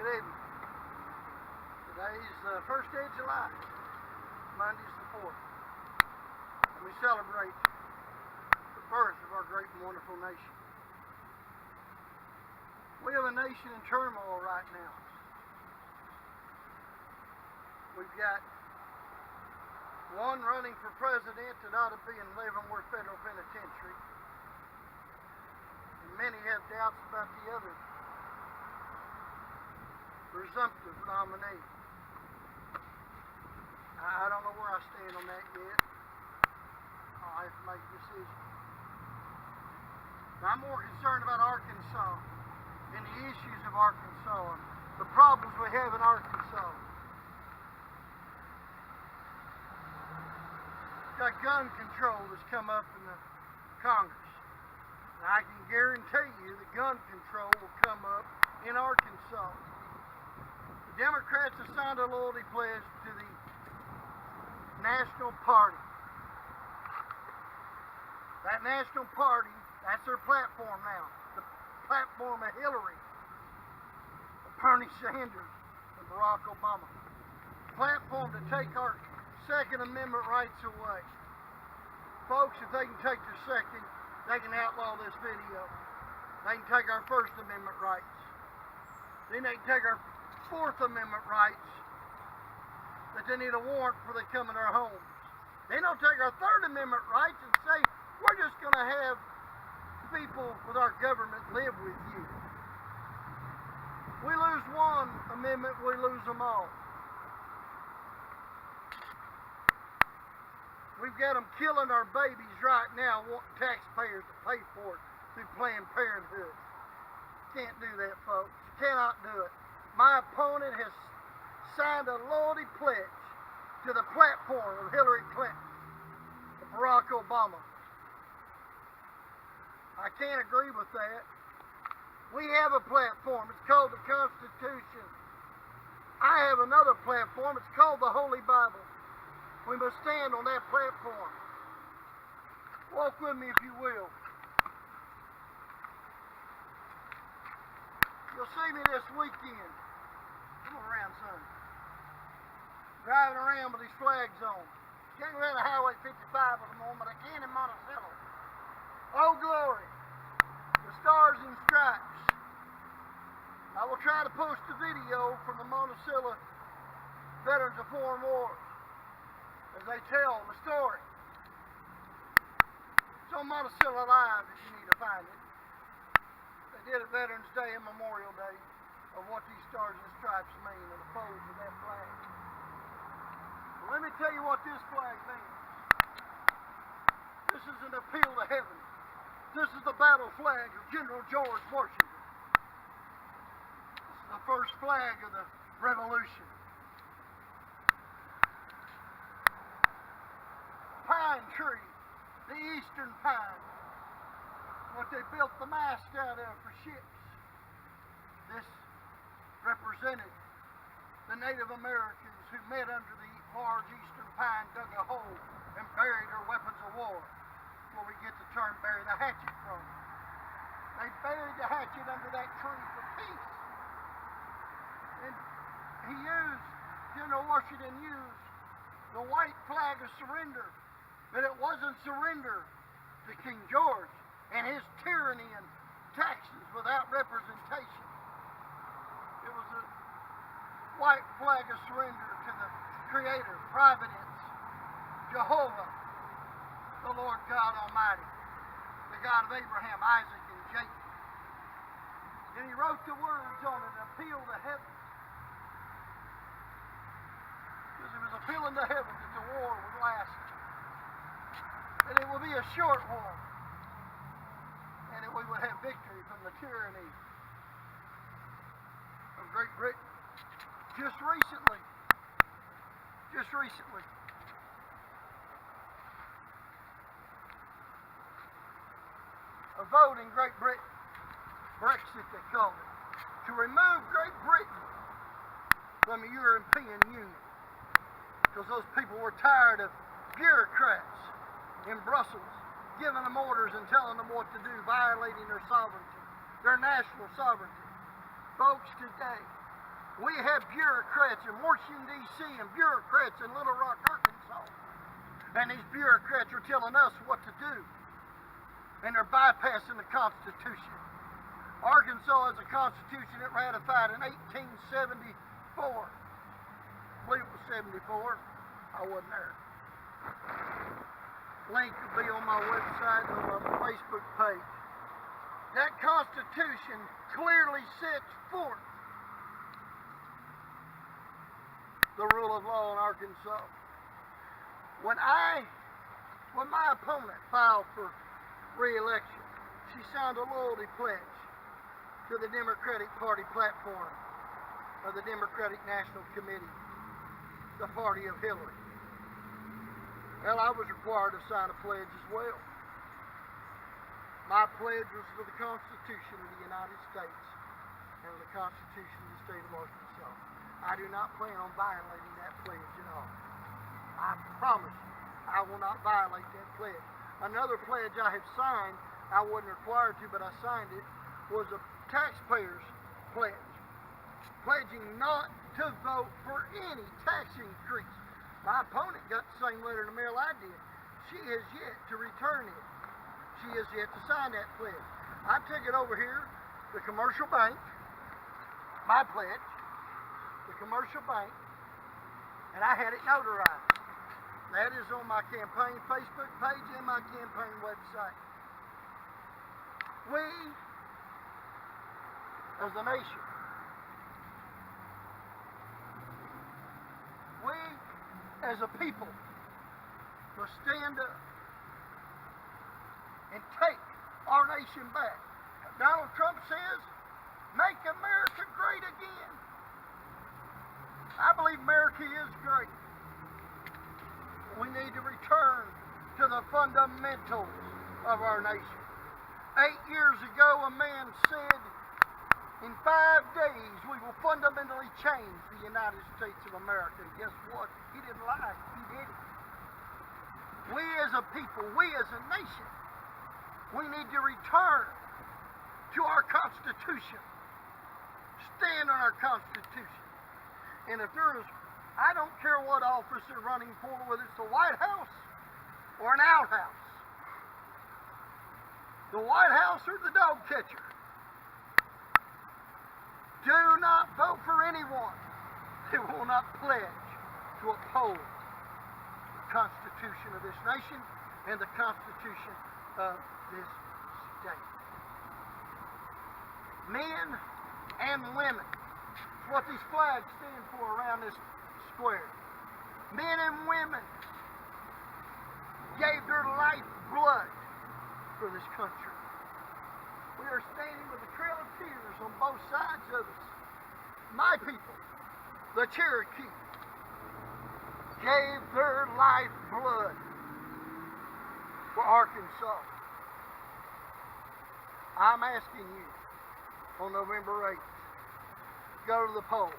Good evening. Today's the first day of July. Monday's the 4th. And we celebrate the birth of our great and wonderful nation. We have a nation in turmoil right now. We've got one running for president that ought to be in Leavenworth Federal Penitentiary. And many have doubts about the other presumptive nominee. I don't know where I stand on that yet. I'll have to make a decision. But I'm more concerned about Arkansas and the issues of Arkansas and the problems we have in Arkansas. Got gun control that's come up in the Congress. And I can guarantee you that gun control will come up in Arkansas. The Democrats have signed a loyalty pledge to the National Party. That National Party, that's their platform now. The platform of Hillary, of Bernie Sanders, and Barack Obama. Platform to take our Second Amendment rights away. Folks, if they can take their second, they can outlaw this video. They can take our First Amendment rights. Then they can take our Fourth Amendment rights that they need a warrant before they come in our homes. Then they'll take our Third Amendment rights and say, we're just going to have people with our government live with you. We lose one amendment, we lose them all. We've got them killing our babies right now, wanting taxpayers to pay for it through Planned Parenthood. Can't do that, folks. Cannot do it. My opponent has signed a loyalty pledge to the platform of Hillary Clinton, of Barack Obama. I can't agree with that. We have a platform. It's called the Constitution. I have another platform. It's called the Holy Bible. We must stand on that platform. Walk with me if you will. You'll see me this weekend. Come around, son. Driving around with these flags on. Can't go down the Highway 55 at the moment, but I can in Monticello. Oh, glory. The Stars and Stripes. I will try to post a video from the Monticello Veterans of Foreign Wars as they tell the story. It's on Monticello Live if you need to find it. They did it Veterans Day and Memorial Day of what these Stars and Stripes mean and the folds of that flag. Well, let me tell you what this flag means. This is an appeal to heaven. This is the battle flag of General George Washington. This is the first flag of the Revolution. Pine tree, the eastern pine, what they built the mast out of for ships. This represented the Native Americans who met under the large eastern pine, dug a hole, and buried their weapons of war. Where we get the term bury the hatchet from. They buried the hatchet under that tree for peace. And General Washington used the white flag of surrender. But it wasn't surrender to King George and his tyranny and taxes without representation. It was a white flag of surrender to the Creator, Providence, Jehovah, the Lord God Almighty, the God of Abraham, Isaac, and Jacob. And he wrote the words on it, appeal to heaven. Because he was appealing to heaven that the war would last. And it will be a short war. And that we will have victory from the tyranny of Great Britain. Just recently, a vote in Great Britain, Brexit they called it, to remove Great Britain from the European Union. Because those people were tired of bureaucrats in Brussels giving them orders and telling them what to do, violating their sovereignty, their national sovereignty. Folks, today, We have bureaucrats in Washington, D.C. and bureaucrats in Little Rock, Arkansas. And these bureaucrats are telling us what to do. And they're bypassing the Constitution. Arkansas has a constitution that ratified in 1874. I believe it was 74. I wasn't there. Link will be on my website and on my Facebook page. That Constitution clearly sets forth the rule of law in Arkansas. When my opponent filed for re-election, she signed a loyalty pledge to the Democratic Party platform of the Democratic National Committee, the party of Hillary. Well, I was required to sign a pledge as well. My pledge was to the Constitution of the United States and the Constitution of the state of Arkansas. I do not plan on violating that pledge at all. I promise you, I will not violate that pledge. Another pledge I have signed, I wasn't required to, but I signed it, was a taxpayer's pledge, pledging not to vote for any tax increase. My opponent got the same letter in the mail I did. She has yet to return it. She has yet to sign that pledge. I took it over here, the commercial bank, my pledge, the commercial bank, and I had it notarized. That is on my campaign Facebook page and my campaign website. We, as a nation, we, as a people, must stand up and take our nation back. Donald Trump says, make America great again. I believe America is great. We need to return to the fundamentals of our nation. 8 years ago, a man said, in 5 days, we will fundamentally change the United States of America. And guess what? He didn't lie. He did it. We as a people, we as a nation, we need to return to our Constitution. Stand on our Constitution. And if there is, I don't care what office they're running for, whether it's the White House or an outhouse, the White House or the dog catcher, do not vote for anyone who will not pledge to uphold the Constitution of this nation and the Constitution of this state. Men and women, that's what these flags stand for around this square. Men and women gave their life blood for this country. We are standing with a trail of tears on both sides of us. My people, the Cherokee, gave their life blood for Arkansas. I'm asking you on November 8th, go to the polls.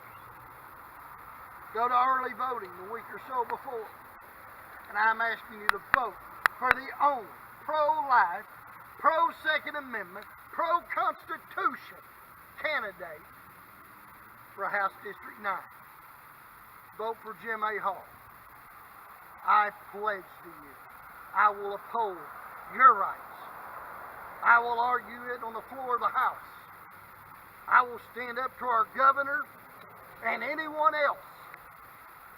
Go to early voting the week or so before. And I'm asking you to vote for the only pro-life, pro-Second Amendment, pro-Constitution candidate for House District 9. Vote for Jim A. Hall. I pledge to you, I will uphold your rights. I will argue it on the floor of the House. I will stand up to our governor and anyone else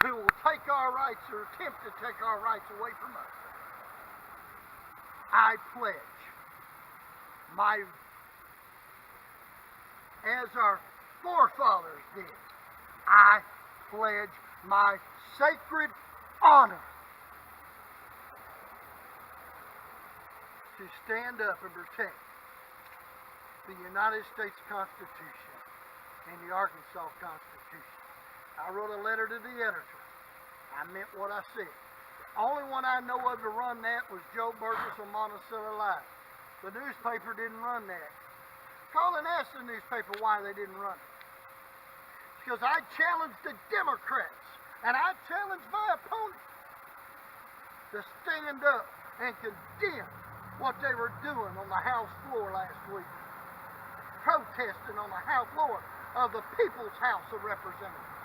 who will take our rights or attempt to take our rights away from us. I pledge as our forefathers did, I pledge my sacred honor to stand up and protect the United States Constitution and the Arkansas Constitution. I wrote a letter to the editor. I meant what I said. The only one I know of to run that was Joe Burgess of Monticello Live. The newspaper didn't run that. Call and ask the newspaper why they didn't run it. It's because I challenged the Democrats and I challenged my opponents to stand up and condemn what they were doing on the House floor last week. Protesting on the House floor. of the People's House of Representatives.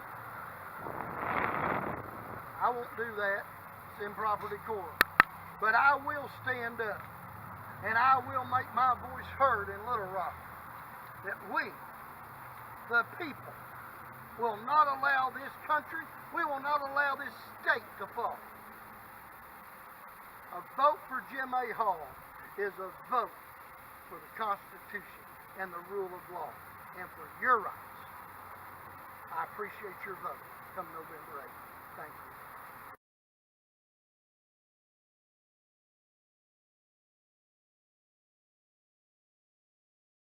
I won't do that. It's improper decorum. But I will stand up and I will make my voice heard in Little Rock that we, the people, will not allow this country, we will not allow this state to fall. A vote for Jim A. Hall is a vote for the Constitution and the rule of law and for your rights. I appreciate your vote come November 8th. Thank you.